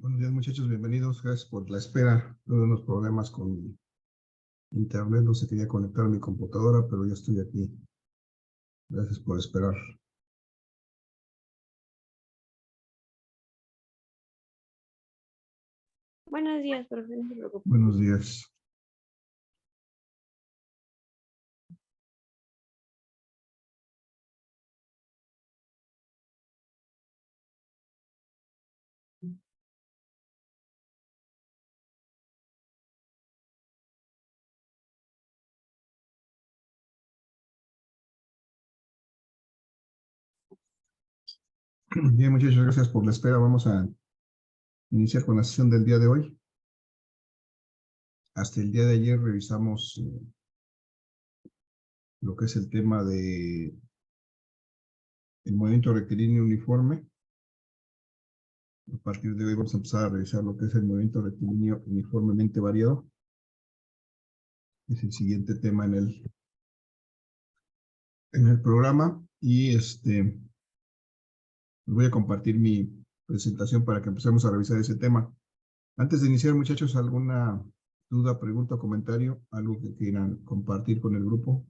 Buenos días, muchachos, bienvenidos. Gracias por la espera. Tuve unos problemas con mi internet, no se quería conectar a mi computadora, pero ya estoy aquí. Gracias por esperar. Buenos días, profe, no se preocupe. Buenos días. Bien, muchachos, gracias por la espera. Vamos a iniciar con la sesión del día de hoy. Hasta el día de ayer revisamos lo que es el tema de el movimiento rectilíneo uniforme. A partir de hoy vamos a empezar a revisar lo que es el movimiento rectilíneo uniformemente variado. Es el siguiente tema en el programa y voy a compartir mi presentación para que empecemos a revisar ese tema. Antes de iniciar, muchachos, ¿alguna duda, pregunta o comentario? ¿Algo que quieran compartir con el grupo?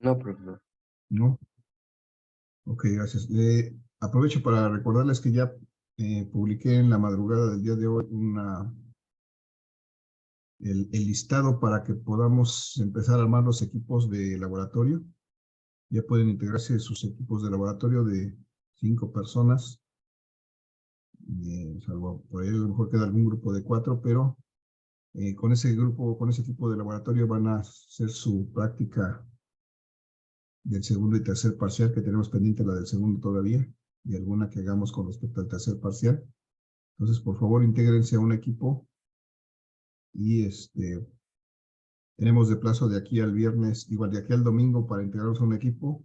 No, profesor. ¿No? Ok, gracias. Aprovecho para recordarles que ya publiqué en la madrugada del día de hoy el listado para que podamos empezar a armar los equipos de laboratorio. Ya pueden integrarse sus equipos de laboratorio de 5 personas. Salvo por ahí a lo mejor queda algún grupo de 4, pero con ese grupo, con ese equipo de laboratorio van a hacer su práctica del segundo y tercer parcial, que tenemos pendiente la del segundo todavía, y alguna que hagamos con respecto al tercer parcial. Entonces, por favor, intégrense a un equipo y tenemos de plazo de aquí al viernes, igual de aquí al domingo para integrarnos a un equipo.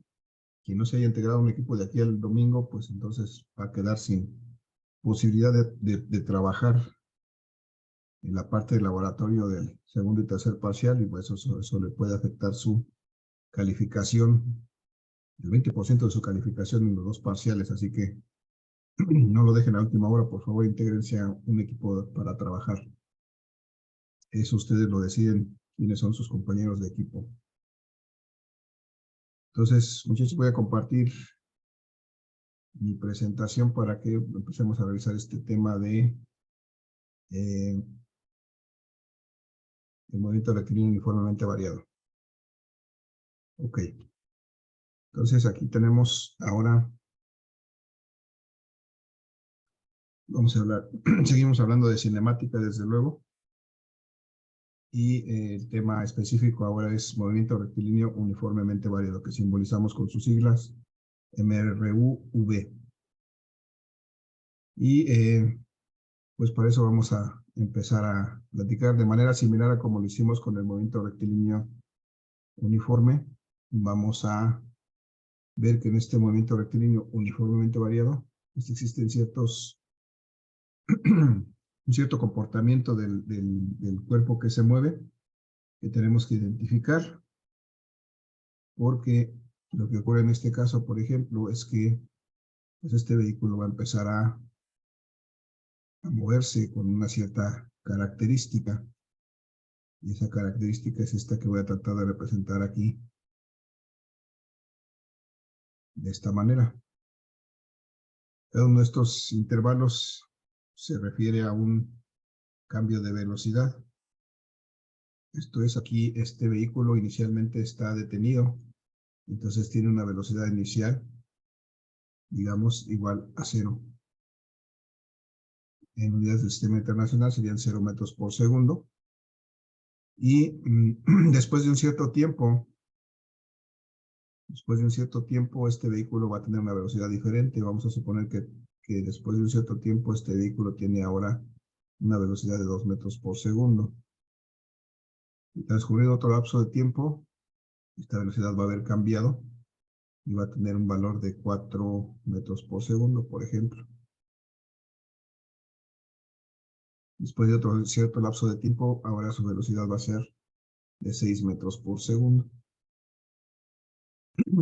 Quien no se haya integrado a un equipo de aquí al domingo, pues entonces va a quedar sin posibilidad de trabajar en la parte del laboratorio del segundo y tercer parcial, y pues eso le puede afectar su calificación, el 20% de su calificación en los 2 parciales, así que no lo dejen a última hora, por favor, intégrense a un equipo para trabajar. Eso ustedes lo deciden, quiénes son sus compañeros de equipo. Entonces, muchachos, voy a compartir mi presentación para que empecemos a revisar este tema de el movimiento rectilíneo uniformemente variado. Ok. Entonces, aquí tenemos ahora, vamos a hablar, seguimos hablando de cinemática, desde luego, y el tema específico ahora es movimiento rectilíneo uniformemente variado, que simbolizamos con sus siglas MRUV. Y pues para eso vamos a empezar a platicar de manera similar a como lo hicimos con el movimiento rectilíneo uniforme. Vamos a ver que en este movimiento rectilíneo uniformemente variado, pues existen un cierto comportamiento del cuerpo que se mueve, que tenemos que identificar, porque lo que ocurre en este caso, por ejemplo, es que pues este vehículo va a empezar a moverse con una cierta característica, y esa característica es esta que voy a tratar de representar aquí de esta manera. Cada uno de estos intervalos se refiere a un cambio de velocidad. Esto es, aquí este vehículo inicialmente está detenido, entonces tiene una velocidad inicial, digamos, igual a 0. En unidades del sistema internacional serían 0 metros por segundo. Y después de un cierto tiempo, este vehículo va a tener una velocidad diferente. Vamos a suponer que después de un cierto tiempo este vehículo tiene ahora una velocidad de 2 metros por segundo. Y transcurrido otro lapso de tiempo, esta velocidad va a haber cambiado y va a tener un valor de 4 metros por segundo, por ejemplo. Después de otro cierto lapso de tiempo, ahora su velocidad va a ser de 6 metros por segundo.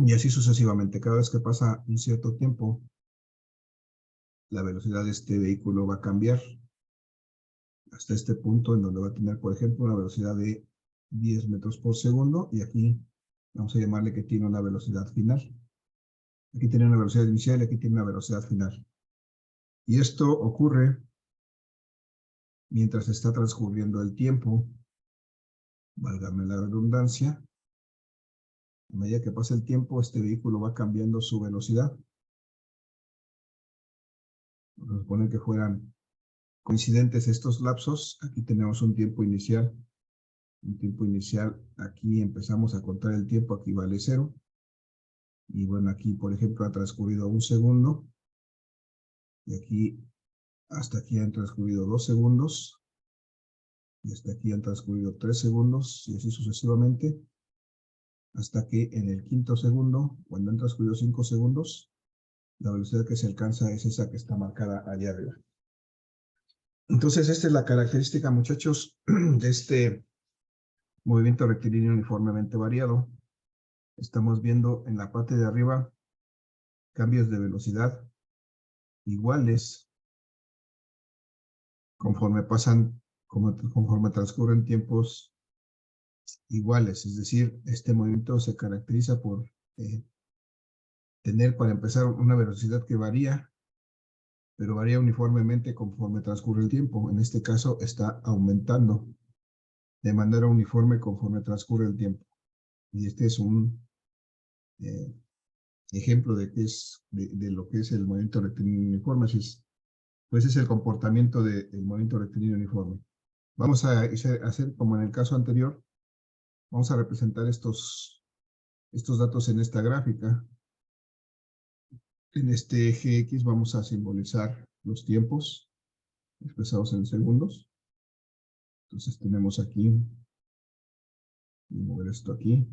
Y así sucesivamente. Cada vez que pasa un cierto tiempo, la velocidad de este vehículo va a cambiar hasta este punto en donde va a tener, por ejemplo, una velocidad de 10 metros por segundo y aquí vamos a llamarle que tiene una velocidad final. Aquí tiene una velocidad inicial y aquí tiene una velocidad final. Y esto ocurre mientras está transcurriendo el tiempo, válgame la redundancia. A medida que pasa el tiempo, este vehículo va cambiando su velocidad. Vamos a suponer que fueran coincidentes estos lapsos. Aquí tenemos un tiempo inicial. Un tiempo inicial, aquí empezamos a contar el tiempo, aquí vale 0. Y bueno, aquí, por ejemplo, ha transcurrido 1 segundo. Y aquí, hasta aquí han transcurrido 2 segundos. Y hasta aquí han transcurrido 3 segundos. Y así sucesivamente. Hasta que en el 5.º segundo, cuando han transcurrido 5 segundos, la velocidad que se alcanza es esa que está marcada allá arriba. Entonces, esta es la característica, muchachos, de este movimiento rectilíneo uniformemente variado. Estamos viendo en la parte de arriba cambios de velocidad iguales conforme transcurren tiempos iguales. Es decir, este movimiento se caracteriza por tener, para empezar, una velocidad que varía, pero varía uniformemente conforme transcurre el tiempo. En este caso está aumentando de manera uniforme conforme transcurre el tiempo. Y este es un ejemplo de lo que es el movimiento rectilíneo uniforme. Pues es el comportamiento del movimiento rectilíneo uniforme. Vamos a hacer como en el caso anterior. Vamos a representar estos datos en esta gráfica. En este eje X vamos a simbolizar los tiempos expresados en segundos. Entonces tenemos aquí, voy a mover esto aquí.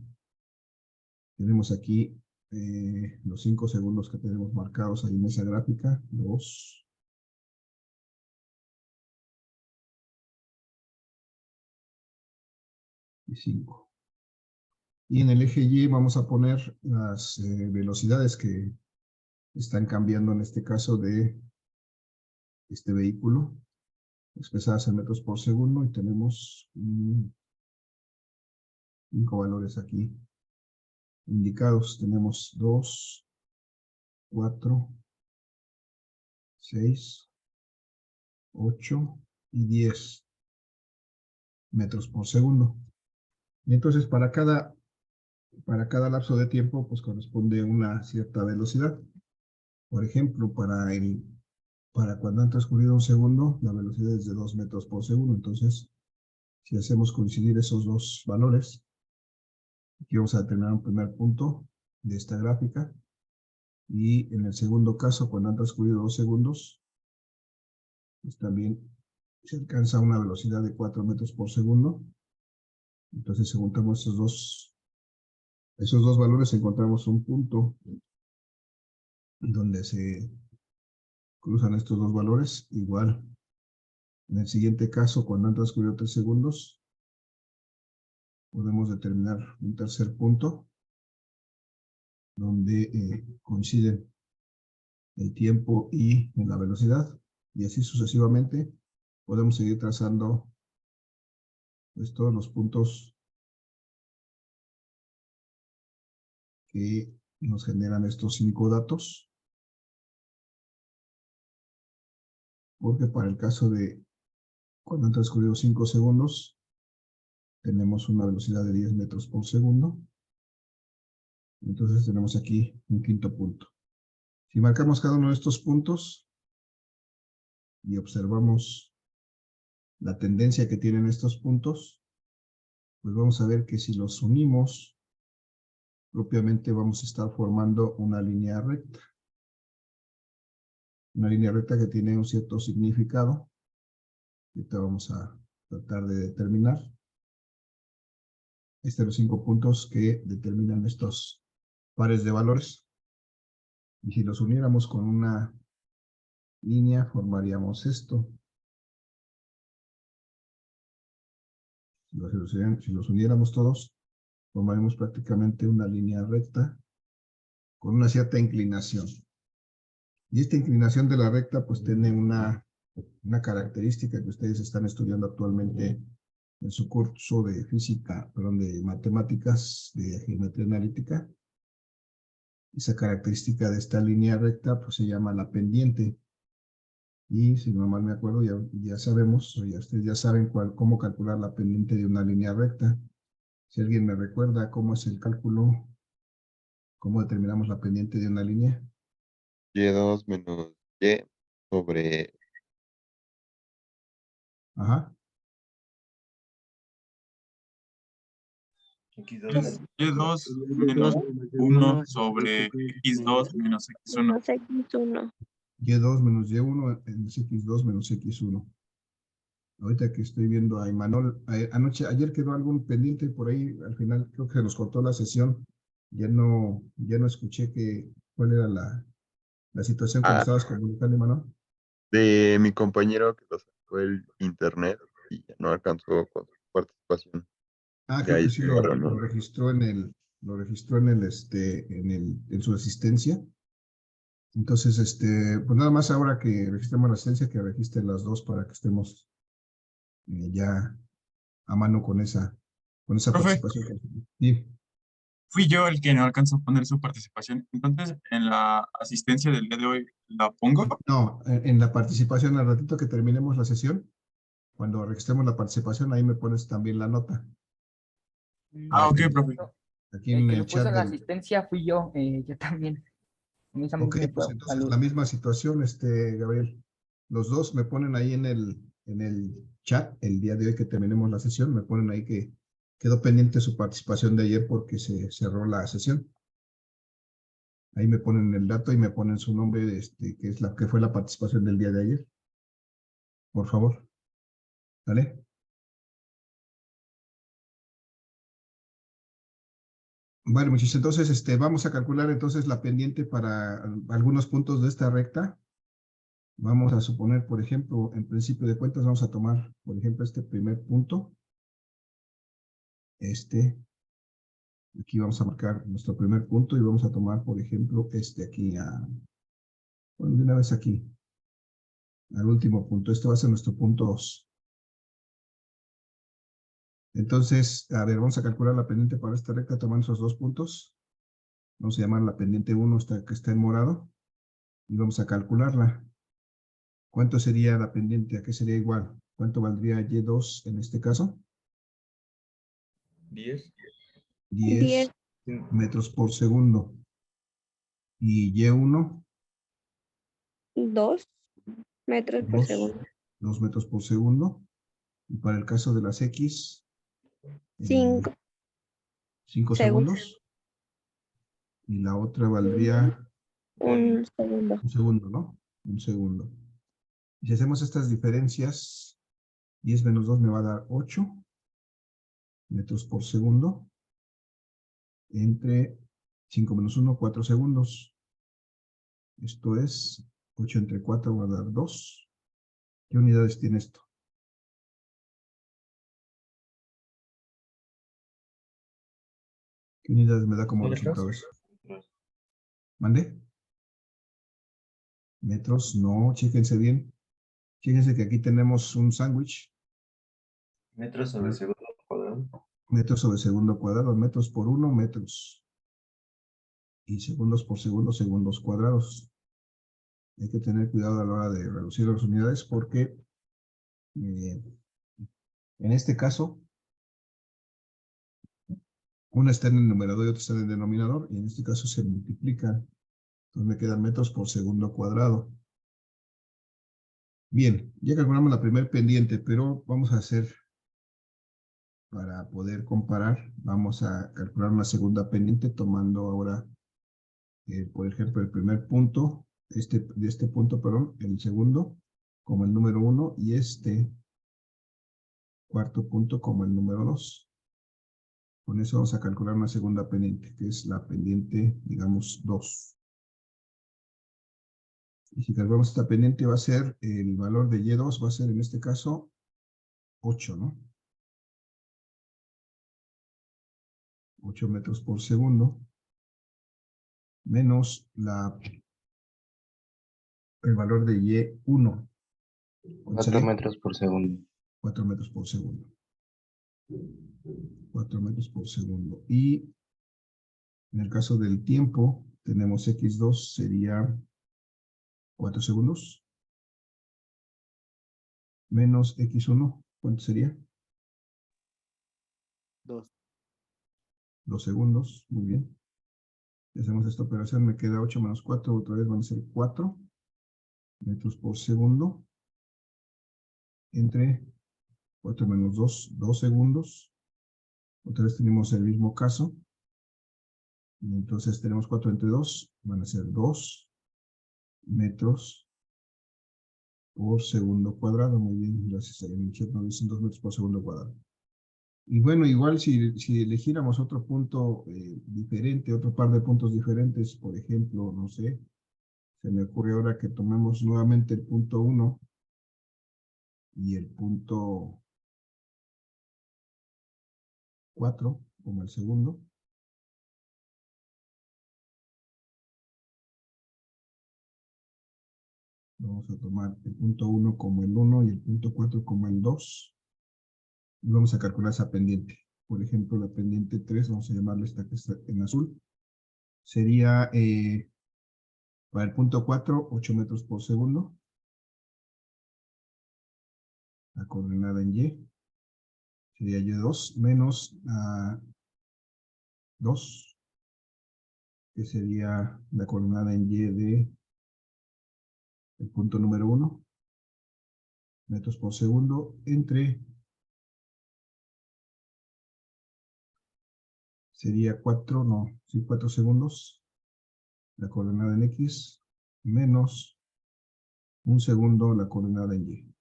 Tenemos aquí los 5 segundos que tenemos marcados ahí en esa gráfica. 2. Y 5. Y en el eje Y vamos a poner las velocidades que están cambiando en este caso de este vehículo, expresadas en metros por segundo, y tenemos 5 valores aquí indicados. Tenemos 2, 4, 6, 8 y 10 metros por segundo. Y entonces para cada lapso de tiempo pues corresponde una cierta velocidad. Por ejemplo, para cuando han transcurrido 1 segundo, la velocidad es de 2 metros por segundo. Entonces, si hacemos coincidir esos dos valores, aquí vamos a determinar un primer punto de esta gráfica. Y en el segundo caso, cuando han transcurrido 2 segundos, pues también se alcanza una velocidad de 4 metros por segundo. Entonces, si juntamos esos dos valores, encontramos un punto donde se cruzan estos dos valores. Igual, en el siguiente caso, cuando han transcurrido 3 segundos, podemos determinar un tercer punto donde coinciden el tiempo y la velocidad, y así sucesivamente podemos seguir trazando pues todos los puntos que nos generan estos 5 datos, porque para el caso de cuando han transcurrido 5 segundos, tenemos una velocidad de 10 metros por segundo. Entonces tenemos aquí un quinto punto. Si marcamos cada uno de estos puntos y observamos la tendencia que tienen estos puntos, pues vamos a ver que si los unimos, propiamente vamos a estar formando una línea recta. Una línea recta que tiene un cierto significado. Ahorita vamos a tratar de determinar. Estos son los 5 puntos que determinan estos pares de valores. Y si los uniéramos con una línea, formaríamos esto. Si los uniéramos todos, formaríamos prácticamente una línea recta con una cierta inclinación. Y esta inclinación de la recta pues tiene una característica que ustedes están estudiando actualmente en su curso de física, perdón, de matemáticas, de geometría analítica. Esa característica de esta línea recta pues se llama la pendiente. Y si no mal me acuerdo, ya sabemos, o ya ustedes ya saben cómo calcular la pendiente de una línea recta. Si alguien me recuerda cómo es el cálculo, cómo determinamos la pendiente de una línea. Y2 menos Y sobre Ajá. Es Y2 menos 1 sobre X2 menos X1. Menos X1. Y2 menos Y1 es X2 menos X1. Ahorita que estoy viendo a Imanol, ayer quedó algún pendiente por ahí, al final creo que se nos cortó la sesión. Ya no escuché cuál era la situación que me estabas comunicando, Imanol. de mi compañero que lo sacó el internet y ya no alcanzó con su participación. Ah, De creo ahí que sí se la reunión. lo registró en su asistencia. Entonces, pues nada más ahora que registremos la asistencia, que registren las dos para que estemos ya a mano con esa Profe, participación. Sí, fui yo el que no alcanzó a poner su participación. Entonces, en la asistencia del día de hoy, ¿la pongo? no, en la participación, al ratito que terminemos la sesión, cuando registremos la participación, ahí me pones también la nota. Ah, Para ok, que profe. aquí El en que el lo puso chat en la del... asistencia fui yo también. Ok, Inmensamente pues fue entonces salud. la misma situación, Gabriel. Los dos me ponen ahí en el chat, el día de hoy que terminemos la sesión, me ponen ahí que quedó pendiente su participación de ayer porque se cerró la sesión. Ahí me ponen el dato y me ponen su nombre, que fue la participación del día de ayer. Por favor. ¿Vale? Bueno, muchachos, entonces vamos a calcular entonces la pendiente para algunos puntos de esta recta. Vamos a suponer, por ejemplo, en principio de cuentas, vamos a tomar, por ejemplo, este primer punto. Aquí vamos a marcar nuestro primer punto y vamos a tomar, por ejemplo, aquí, bueno, de una vez aquí, al último punto. Este va a ser nuestro punto 2. Entonces, a ver, vamos a calcular la pendiente para esta recta tomando esos dos puntos. Vamos a llamar la pendiente 1, que está en morado, y vamos a calcularla. ¿Cuánto sería la pendiente? ¿A qué sería igual? ¿Cuánto valdría Y2 en este caso? 10. 10 metros por segundo. Y Y1, 2 metros por 2 segundo. metros por segundo. Y para el caso de las X, 5 5 segundos. segundos. Y la otra valdría Un segundo. un segundo, ¿no? Un segundo. Y si hacemos estas diferencias, 10 menos 2 me va a dar 8 metros por segundo. Entre 5 menos 1, 4 segundos. Esto es 8 entre 4 va a dar 2. ¿Qué unidades tiene esto? ¿Qué unidades me da como resultado eso? ¿Mande? Metros, no, chéquense bien. Fíjense que aquí tenemos un sándwich. Metros sobre segundo cuadrado. Metros sobre segundo cuadrado, metros por 1, metros. Y segundos por segundo, segundos cuadrados. Hay que tener cuidado a la hora de reducir las unidades porque en este caso, una está en el numerador y otra está en el denominador, y en este caso se multiplican. Entonces me quedan metros por segundo cuadrado. Bien, ya calculamos la primer pendiente, pero vamos a hacer, para poder comparar, vamos a calcular una segunda pendiente tomando ahora, por ejemplo, el primer punto, de este punto, perdón, el segundo como el número 1 y este cuarto punto como el número 2. Con eso vamos a calcular una segunda pendiente, que es la pendiente, digamos, 2. Y si calculamos esta pendiente va a ser, el valor de Y2 va a ser en este caso 8, ¿no? 8 metros por segundo, menos la el valor de Y1. 4 metros por segundo. 4 metros por segundo. 4 metros por segundo. Y en el caso del tiempo, tenemos X2 sería 4 segundos. Menos X1, ¿cuánto sería? 2. 2 segundos, muy bien. Si hacemos esta operación, me queda 8 menos 4, otra vez van a ser 4 metros por segundo. Entre 4 menos 2, 2 segundos. Otra vez tenemos el mismo caso. Y entonces tenemos 4 entre 2, van a ser 2 metros por segundo cuadrado. Muy bien, gracias a mi chat nos dicen 2 metros por segundo cuadrado. Y bueno, igual si eligiéramos otro punto diferente, otro par de puntos diferentes, por ejemplo, no sé, se me ocurre ahora que tomemos nuevamente el punto 1 y el punto 4 como el segundo. Vamos a tomar el punto 1 como el 1 y el punto 4 como el 2. Y vamos a calcular esa pendiente. Por ejemplo, la pendiente 3, vamos a llamarle esta que está en azul. Sería para el punto 4, 8 metros por segundo. La coordenada en Y. Sería Y2 menos 2. Que sería la coordenada en Y de el punto número 1. Metros por segundo entre sería 4, no, sí, 4 segundos, la coordenada en X, menos 1 segundo, la coordenada en Y.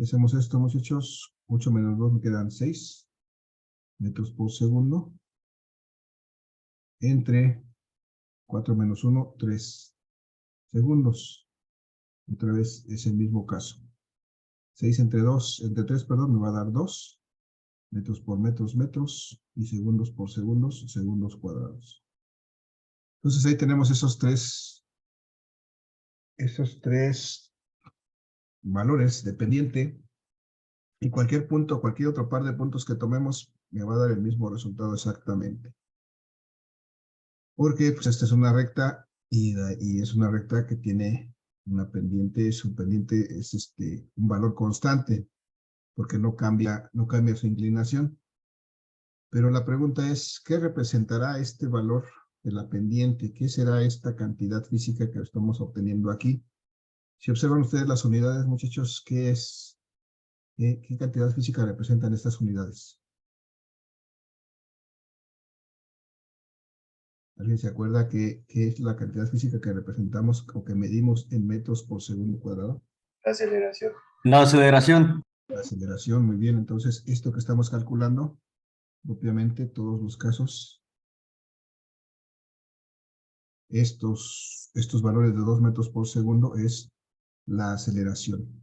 Hacemos esto, muchachos, 8 menos 2 me quedan 6 metros por segundo, entre 4 menos 1, 3 segundos. Otra vez es el mismo caso. 6 entre 2, entre 3, perdón, me va a dar 2. Metros por metros, metros, y segundos por segundos, segundos cuadrados. Entonces ahí tenemos esos tres valores de pendiente, y cualquier punto, cualquier otro par de puntos que tomemos, me va a dar el mismo resultado exactamente. Porque pues esta es una recta, y es una recta que tiene una pendiente, su pendiente es un valor constante, porque no cambia su inclinación. Pero la pregunta es, ¿qué representará este valor de la pendiente? ¿Qué será esta cantidad física que estamos obteniendo aquí? Si observan ustedes las unidades, muchachos, ¿qué es? ¿Qué cantidad física representan estas unidades? ¿Alguien se acuerda qué es la cantidad física que representamos o que medimos en metros por segundo cuadrado? La aceleración. La aceleración. La aceleración, muy bien. Entonces, esto que estamos calculando, obviamente, todos los casos, estos valores de 2 metros por segundo es la aceleración.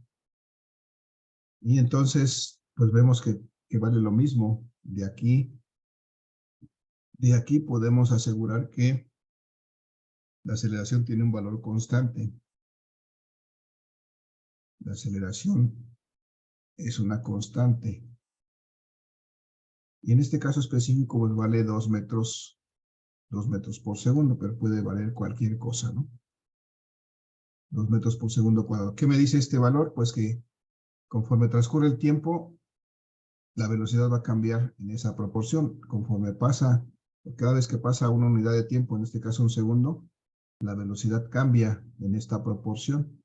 Y entonces, pues vemos que vale lo mismo. De aquí podemos asegurar que la aceleración tiene un valor constante. La aceleración es una constante. Y en este caso específico, pues vale 2 metros por segundo, pero puede valer cualquier cosa, ¿no? 2 metros por segundo cuadrado. ¿Qué me dice este valor? Pues que conforme transcurre el tiempo, la velocidad va a cambiar en esa proporción. Conforme pasa, cada vez que pasa una unidad de tiempo, en este caso un segundo, la velocidad cambia en esta proporción.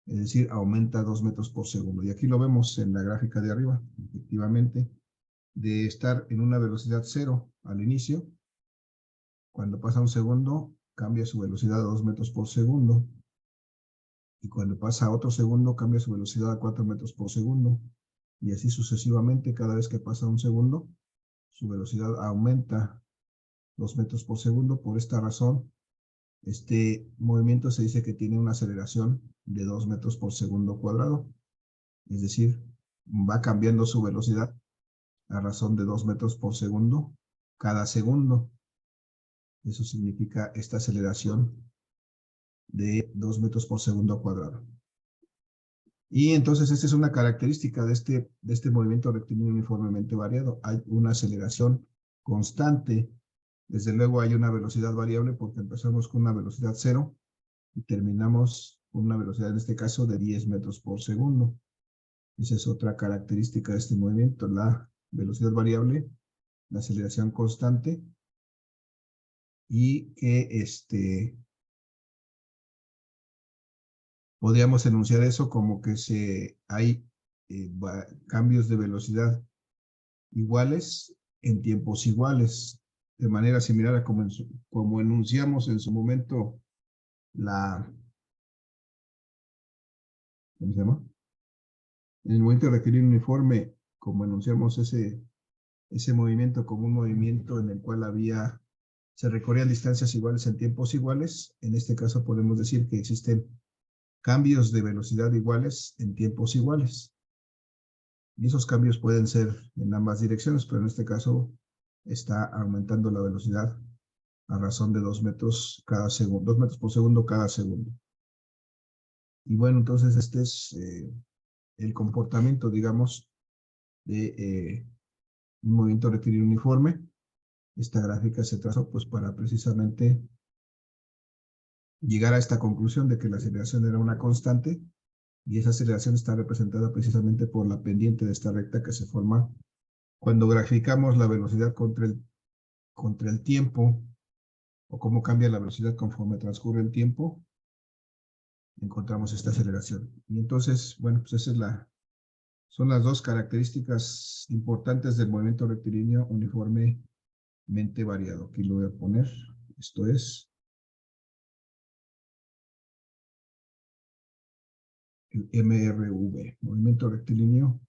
Es decir, aumenta 2 metros por segundo. Y aquí lo vemos en la gráfica de arriba, efectivamente, de estar en una velocidad 0 al inicio. Cuando pasa un segundo, cambia su velocidad a 2 metros por segundo. Y cuando pasa otro segundo, cambia su velocidad a 4 metros por segundo. Y así sucesivamente, cada vez que pasa un segundo, su velocidad aumenta 2 metros por segundo. Por esta razón, este movimiento se dice que tiene una aceleración de 2 metros por segundo cuadrado. Es decir, va cambiando su velocidad a razón de 2 metros por segundo cada segundo. Eso significa esta aceleración de 2 metros por segundo al cuadrado. Y entonces esta es una característica de este movimiento rectilíneo uniformemente variado. Hay una aceleración constante. Desde luego hay una velocidad variable porque empezamos con una velocidad 0 y terminamos con una velocidad, en este caso, de 10 metros por segundo. Esa es otra característica de este movimiento, la velocidad variable, la aceleración constante y que podríamos enunciar eso como que hay cambios de velocidad iguales en tiempos iguales, de manera similar a como enunciamos en su momento ¿cómo se llama? En el movimiento rectilíneo uniforme, como enunciamos ese movimiento como un movimiento en el cual se recorrían distancias iguales en tiempos iguales. En este caso podemos decir que existen cambios de velocidad iguales en tiempos iguales. Y esos cambios pueden ser en ambas direcciones, pero en este caso está aumentando la velocidad a razón de 2 metros cada segundo, 2 metros por segundo cada segundo. Y bueno, entonces este es el comportamiento, digamos, de un movimiento rectilíneo uniforme. Esta gráfica se trazó pues para precisamente llegar a esta conclusión de que la aceleración era una constante y esa aceleración está representada precisamente por la pendiente de esta recta que se forma cuando graficamos la velocidad contra el tiempo o cómo cambia la velocidad conforme transcurre el tiempo, encontramos esta aceleración. Y entonces, bueno, pues son las dos características importantes del movimiento rectilíneo uniformemente variado. Aquí lo voy a poner, esto es el MRV, movimiento rectilíneo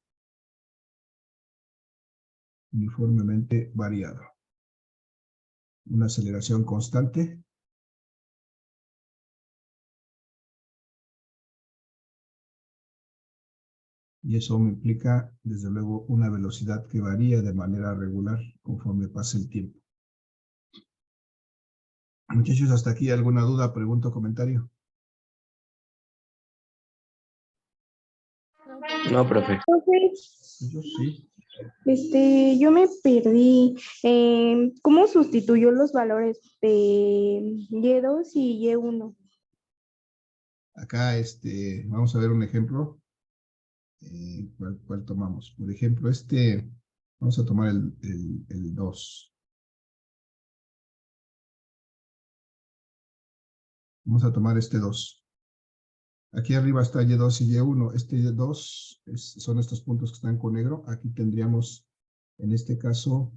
uniformemente variado. Una aceleración constante y eso me implica, desde luego, una velocidad que varía de manera regular conforme pasa el tiempo. Muchachos, hasta aquí, ¿alguna duda, pregunta o comentario? No, profe. Profe, Yo sí. yo me perdí. ¿Cómo sustituyó los valores de Y2 y Y1? Acá vamos a ver un ejemplo. ¿Cuál tomamos? Por ejemplo, vamos a tomar el 2. Vamos a tomar este 2. Aquí arriba está Y2 y Y1. Este Y2 son estos puntos que están con negro. Aquí tendríamos, en este caso,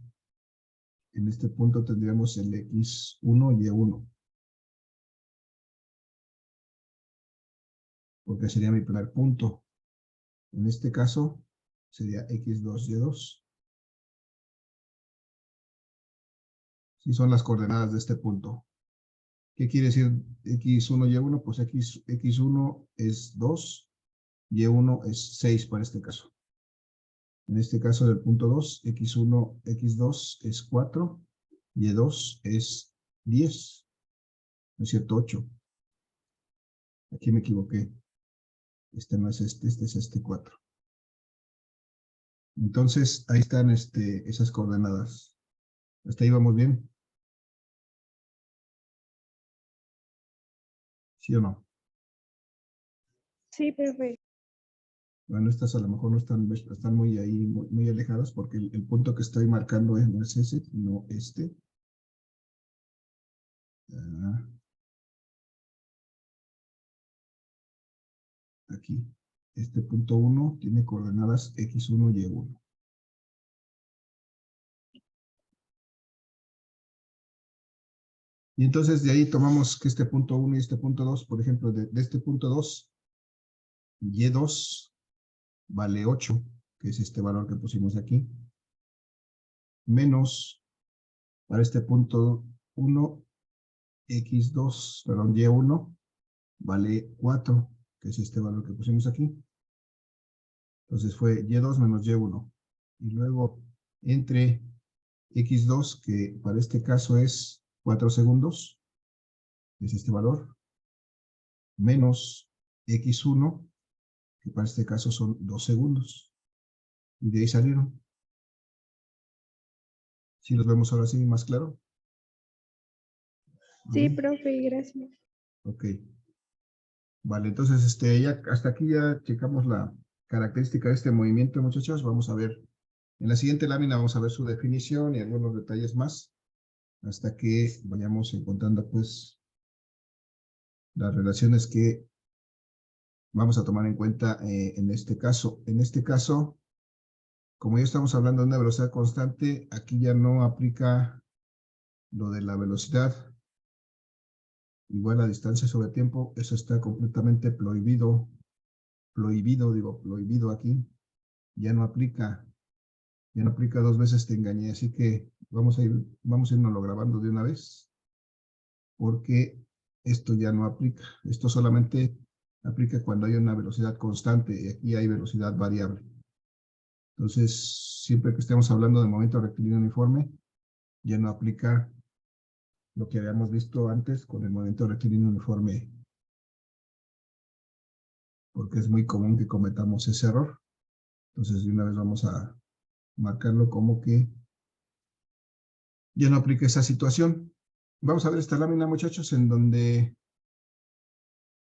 en este punto tendríamos el X1 y Y1. Porque sería mi primer punto. En este caso, sería X2, Y2. Sí, son las coordenadas de este punto. ¿Qué quiere decir X1, Y1? Pues X1 es 2, Y1 es 6 para este caso. En este caso del punto 2, X2 es 4, Y2 es 10, ¿no es cierto? 8. Aquí me equivoqué. Este no es este es este 4. Entonces, ahí están esas coordenadas. ¿Hasta ahí vamos bien? ¿Sí o no? Sí, profe. Bueno, estas a lo mejor no están muy ahí, muy alejadas, porque el punto que estoy marcando no es ese, sino este. Aquí. Este punto 1 tiene coordenadas X1 y Y1. Y entonces de ahí tomamos que este punto 1 y este punto 2, por ejemplo, de este punto 2, Y2 vale 8, que es este valor que pusimos aquí, menos para este punto 1, X2, perdón, Y1 vale 4, que es este valor que pusimos aquí. Entonces fue Y2 menos Y1. Y luego entre X2, que para este caso es 4 segundos, es este valor, menos x1, que para este caso son 2 segundos. Y de ahí salieron. ¿Sí los vemos ahora sí más claro? Sí, Bien. profe, gracias. Ok. Vale, entonces ya hasta aquí ya checamos la característica de este movimiento, muchachos. Vamos a ver, en la siguiente lámina vamos a ver su definición y algunos detalles más, hasta que vayamos encontrando pues las relaciones que vamos a tomar en cuenta en este caso. En este caso, como ya estamos hablando de una velocidad constante, aquí ya no aplica lo de la velocidad igual a distancia sobre tiempo. Eso está completamente prohibido. Prohibido aquí. Ya no aplica. Ya no aplica 2 veces te engañé. Así que vamos a irnos lo grabando de una vez. Porque esto ya no aplica. Esto solamente aplica cuando hay una velocidad constante y aquí hay velocidad variable. Entonces, siempre que estemos hablando de momento rectilíneo uniforme, ya no aplica lo que habíamos visto antes con el movimiento rectilíneo uniforme, porque es muy común que cometamos ese error. Entonces, de una vez vamos a marcarlo como que ya no aplica esa situación. Vamos a ver esta lámina, muchachos, en donde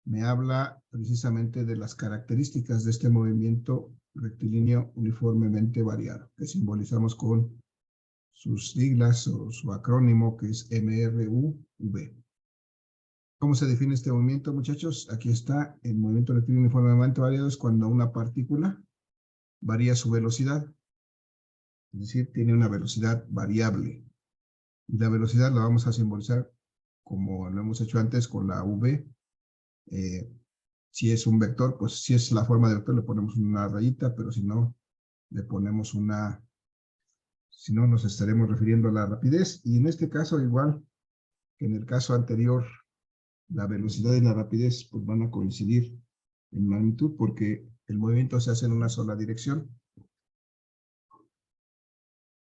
me habla precisamente de las características de este movimiento rectilíneo uniformemente variado, que simbolizamos con sus siglas o su acrónimo, que es MRUV. ¿Cómo se define este movimiento, muchachos? Aquí está, el movimiento rectilíneo uniformemente variado es cuando una partícula varía su velocidad, es decir, tiene una velocidad variable. Y la velocidad la vamos a simbolizar, como lo hemos hecho antes, con la V. Si es un vector, pues si es la forma de vector, le ponemos una rayita, pero si no, le ponemos una... Si no, nos estaremos refiriendo a la rapidez. Y en este caso, igual que en el caso anterior, la velocidad y la rapidez pues van a coincidir en magnitud porque el movimiento se hace en una sola dirección.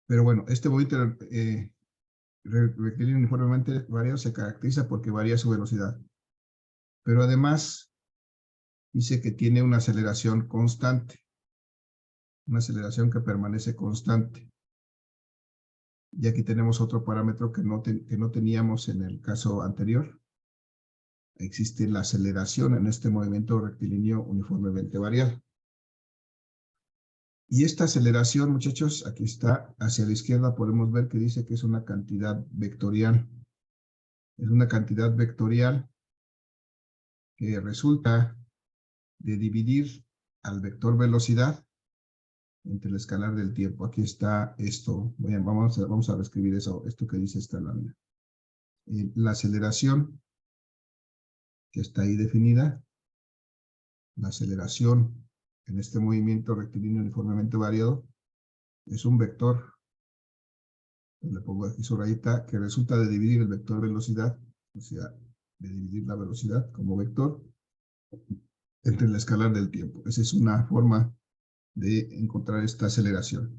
Pero bueno, este movimiento rectilíneo uniformemente variado se caracteriza porque varía su velocidad. Pero además dice que tiene una aceleración constante. Una aceleración que permanece constante. Y aquí tenemos otro parámetro que no teníamos en el caso anterior. Existe la aceleración en este movimiento rectilíneo uniformemente variado. Y esta aceleración, muchachos, aquí está, hacia la izquierda podemos ver que dice que es una cantidad vectorial. Es una cantidad vectorial que resulta de dividir al vector velocidad entre el escalar del tiempo. Aquí está esto. Bien, vamos a reescribir esto que dice esta lámina. La aceleración que está ahí definida, la aceleración en este movimiento rectilíneo uniformemente variado, es un vector, le pongo aquí su rayita, que resulta de dividir el vector velocidad, o sea, de dividir la velocidad como vector, entre el escalar del tiempo. Esa es una forma de encontrar esta aceleración.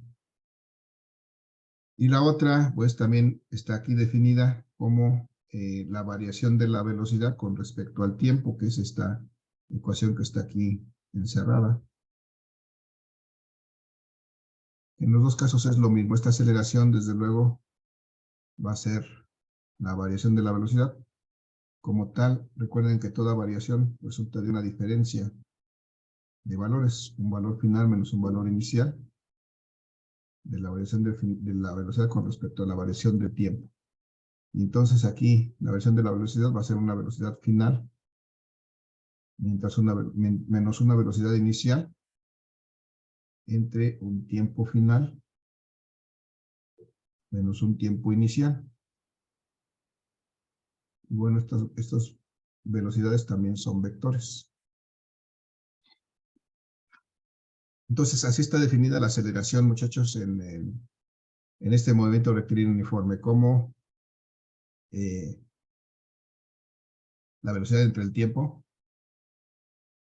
Y la otra, pues también está aquí definida como la variación de la velocidad con respecto al tiempo, que es esta ecuación que está aquí encerrada. En los dos casos es lo mismo. Esta aceleración, desde luego, va a ser la variación de la velocidad. Como tal, recuerden que toda variación resulta de una diferencia de valores, un valor final menos un valor inicial, de la variación de la velocidad con respecto a la variación de tiempo. Y entonces aquí la variación de la velocidad va a ser una velocidad final menos una velocidad inicial entre un tiempo final menos un tiempo inicial. Y bueno, estas velocidades también son vectores. Entonces, así está definida la aceleración, muchachos, en este movimiento rectilíneo uniforme, como la velocidad entre el tiempo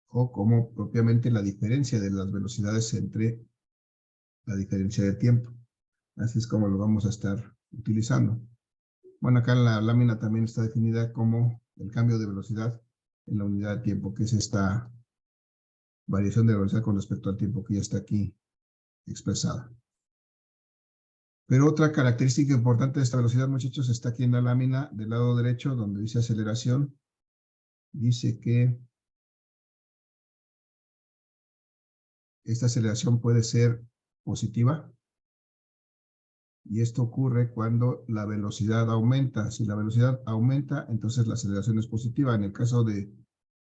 o como propiamente la diferencia de las velocidades entre la diferencia de tiempo. Así es como lo vamos a estar utilizando. Bueno, acá en la lámina también está definida como el cambio de velocidad en la unidad de tiempo, que es esta variación de velocidad con respecto al tiempo que ya está aquí expresada. Pero otra característica importante de esta velocidad, muchachos, está aquí en la lámina del lado derecho, donde dice aceleración. Dice que esta aceleración puede ser positiva. Y esto ocurre cuando la velocidad aumenta. Si la velocidad aumenta, entonces la aceleración es positiva. En el caso de que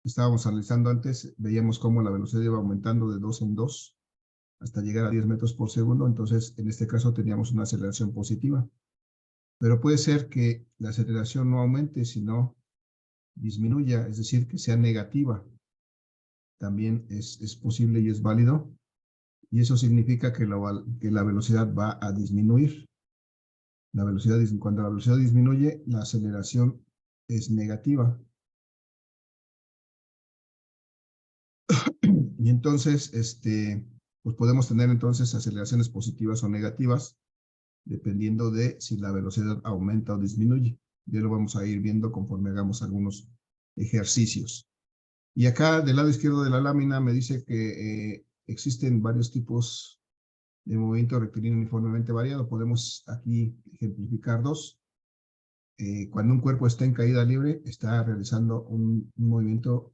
estábamos analizando antes, veíamos cómo la velocidad iba aumentando de 2 en 2 hasta llegar a 10 metros por segundo. Entonces, en este caso teníamos una aceleración positiva. Pero puede ser que la aceleración no aumente, sino disminuya, es decir, que sea negativa. También es posible y es válido. Y eso significa que la velocidad va a disminuir. Cuando la velocidad disminuye, la aceleración es negativa. Y entonces, pues podemos tener entonces aceleraciones positivas o negativas, dependiendo de si la velocidad aumenta o disminuye. Ya lo vamos a ir viendo conforme hagamos algunos ejercicios. Y acá del lado izquierdo de la lámina me dice que existen varios tipos de movimiento rectilíneo uniformemente variado. Podemos aquí ejemplificar dos. Cuando un cuerpo está en caída libre, está realizando un movimiento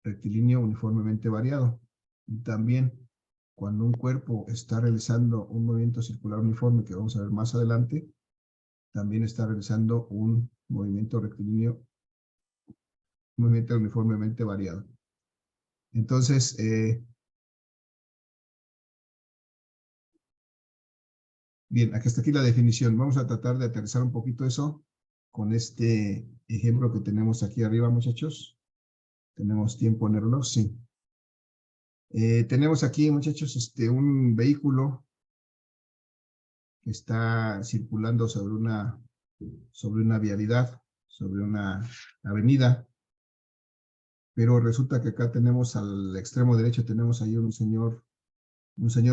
rectilíneo uniformemente variado. Y también cuando un cuerpo está realizando un movimiento circular uniforme, que vamos a ver más adelante, también está realizando un movimiento rectilíneo, un movimiento uniformemente variado. Entonces, bien, hasta aquí la definición. Vamos a tratar de aterrizar un poquito eso con este ejemplo que tenemos aquí arriba, muchachos. ¿Tenemos tiempo en el reloj? Sí. Tenemos aquí, muchachos, un vehículo que está circulando sobre una vialidad, sobre una avenida. Pero resulta que acá tenemos al extremo derecho, tenemos ahí un señor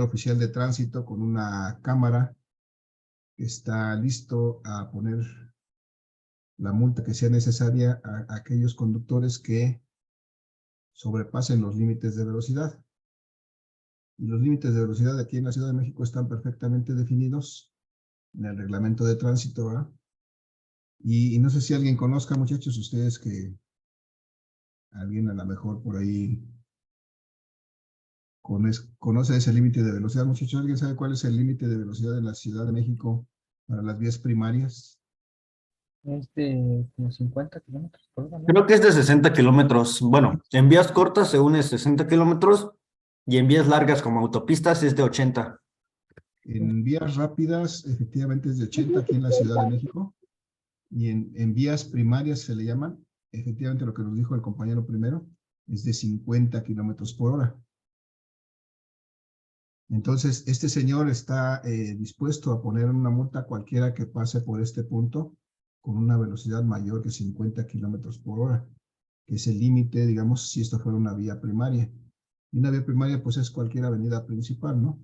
oficial de tránsito con una cámara que está listo a poner la multa que sea necesaria a aquellos conductores que sobrepasen los límites de velocidad. Y los límites de velocidad aquí en la Ciudad de México están perfectamente definidos en el reglamento de tránsito, ¿verdad? Y no sé si alguien conozca, muchachos, ustedes que alguien a lo mejor por ahí conoce ese límite de velocidad. Muchachos, ¿alguien sabe cuál es el límite de velocidad en la Ciudad de México para las vías primarias? Es de como 50 kilómetros por hora, ¿no? Creo que es de 60 kilómetros. Bueno, en vías cortas se une 60 kilómetros y en vías largas como autopistas es de 80. En vías rápidas, efectivamente es de 80 aquí en la Ciudad de México. Y en vías primarias se le llaman, efectivamente lo que nos dijo el compañero primero, es de 50 kilómetros por hora. Entonces, este señor está dispuesto a poner una multa a cualquiera que pase por este punto con una velocidad mayor que 50 kilómetros por hora, que es el límite, digamos, si esto fuera una vía primaria. Y una vía primaria, pues, es cualquier avenida principal, ¿no?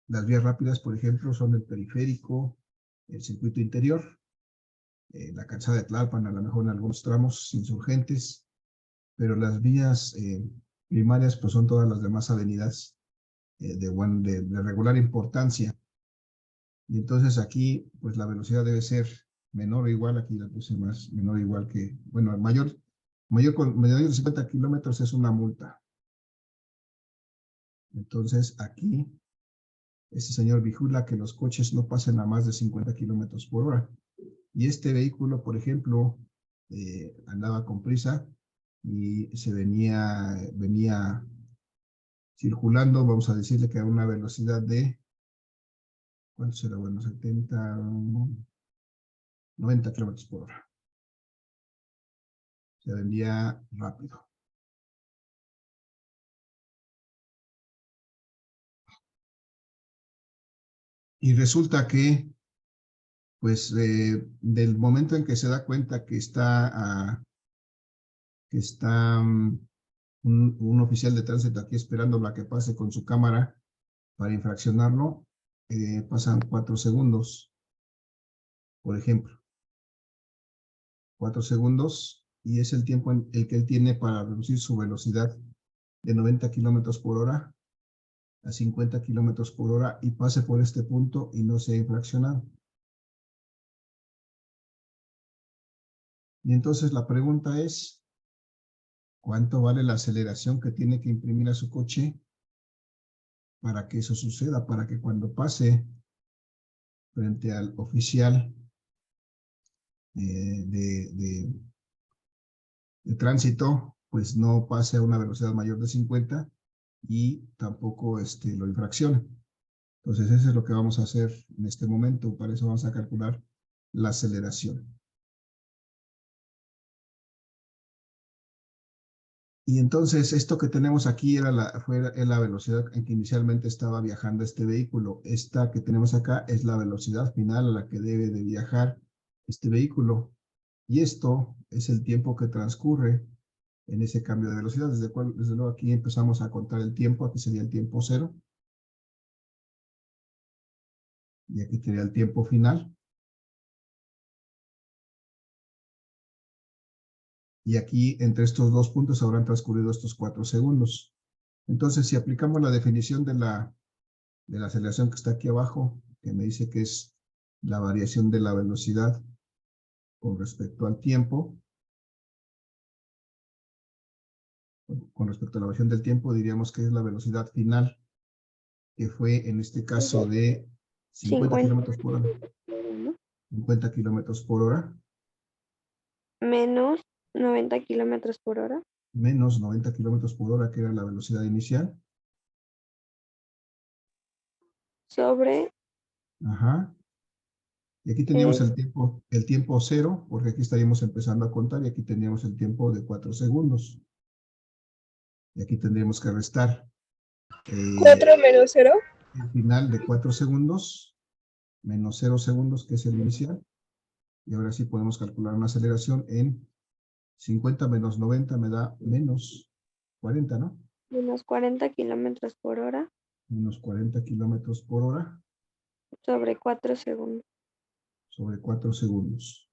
Las vías rápidas, por ejemplo, son el periférico, el circuito interior, la calzada de Tlalpan, a lo mejor en algunos tramos insurgentes, pero las vías primarias, pues son todas las demás avenidas de regular importancia. Y entonces aquí, pues la velocidad debe ser menor o igual, aquí la puse más, menor o igual que, bueno, mayor de 50 kilómetros es una multa. Entonces aquí, este señor vigila que los coches no pasen a más de 50 kilómetros por hora. Y este vehículo, por ejemplo, andaba con prisa y se venía circulando, vamos a decirle que a una velocidad de, ¿cuánto será? Bueno, 70, 90 kilómetros por hora. Se venía rápido. Y resulta que, pues, del momento en que se da cuenta que está un oficial de tránsito aquí esperando a que pase con su cámara para infraccionarlo, pasan 4 segundos, por ejemplo. 4 segundos, y es el tiempo en el que él tiene para reducir su velocidad de 90 kilómetros por hora a 50 kilómetros por hora y pase por este punto y no sea infraccionado. Y entonces la pregunta es, ¿cuánto vale la aceleración que tiene que imprimir a su coche para que eso suceda? Para que cuando pase frente al oficial de tránsito, pues no pase a una velocidad mayor de 50 y tampoco lo infraccione. Entonces eso es lo que vamos a hacer en este momento. Para eso vamos a calcular la aceleración. Y entonces esto que tenemos aquí fue la velocidad en que inicialmente estaba viajando este vehículo. Esta que tenemos acá es la velocidad final a la que debe de viajar este vehículo. Y esto es el tiempo que transcurre en ese cambio de velocidad. Desde luego aquí empezamos a contar el tiempo. Aquí sería el tiempo cero. Y aquí sería el tiempo final. Y aquí entre estos dos puntos habrán transcurrido estos 4 segundos. Entonces, si aplicamos la definición de la aceleración que está aquí abajo, que me dice que es la variación de la velocidad con respecto al tiempo, con respecto a la variación del tiempo, diríamos que es la velocidad final, que fue en este caso de 50 kilómetros por hora. 50 kilómetros por hora. Menos 90 kilómetros por hora. Menos 90 kilómetros por hora, que era la velocidad inicial. Sobre. Ajá. Y aquí teníamos el tiempo cero, porque aquí estaríamos empezando a contar, y aquí teníamos el tiempo de 4 segundos. Y aquí tendríamos que restar 4 menos 0. el final de 4 segundos, menos 0 segundos, que es el inicial. Y ahora sí podemos calcular una aceleración en 50 menos 90 me da menos 40, ¿no? Menos 40 kilómetros por hora. Menos 40 kilómetros por hora. Sobre 4 segundos. Sobre 4 segundos.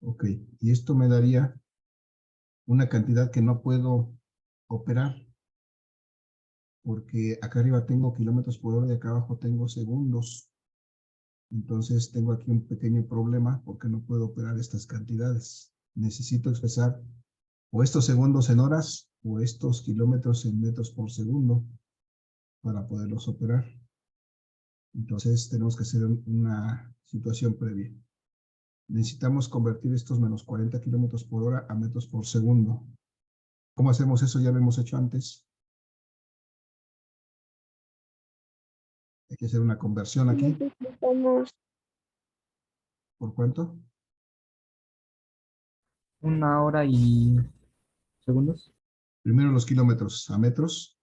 Ok, y esto me daría una cantidad que no puedo operar, porque acá arriba tengo kilómetros por hora y acá abajo tengo segundos. Entonces tengo aquí un pequeño problema porque no puedo operar estas cantidades. Necesito expresar o estos segundos en horas o estos kilómetros en metros por segundo para poderlos operar. Entonces tenemos que hacer una situación previa. Necesitamos convertir estos menos 40 kilómetros por hora a metros por segundo. ¿Cómo hacemos eso? Ya lo hemos hecho antes. Hay que hacer una conversión aquí. Necesitamos ¿Por cuánto? 1 hora y segundos. Primero los kilómetros a metros.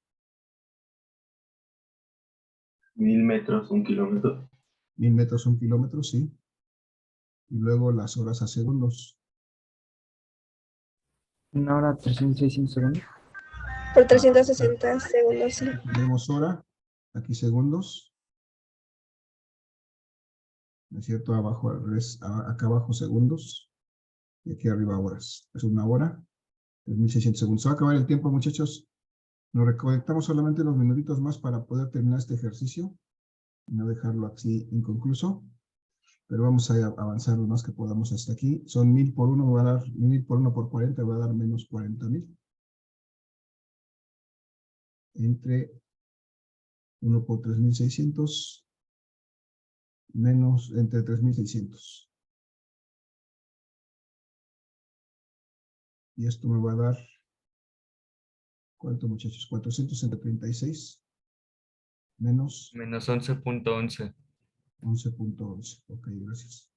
1000 metros, 1 kilómetro. 1000 metros, 1 kilómetro, sí. Y luego las horas a segundos. 1 hora, 300, 600 segundos. por 360 segundos. Sí. Tenemos hora, aquí segundos. ¿No es cierto? Abajo, acá abajo segundos. Y aquí arriba horas. Es 1 hora, 3600 segundos. Se va a acabar el tiempo, muchachos. Nos recolectamos solamente unos minutitos más para poder terminar este ejercicio y no dejarlo así inconcluso. Pero vamos a avanzar lo más que podamos hasta aquí. Son 1000 por 1, me va a dar 1000 por 1 por 40, va a dar menos 40,000. Entre 1 por 3600 menos entre 3600. Y esto me va a dar, ¿cuánto, muchachos? 400 entre 36 menos Menos 11.11. 11.11. Ok, gracias.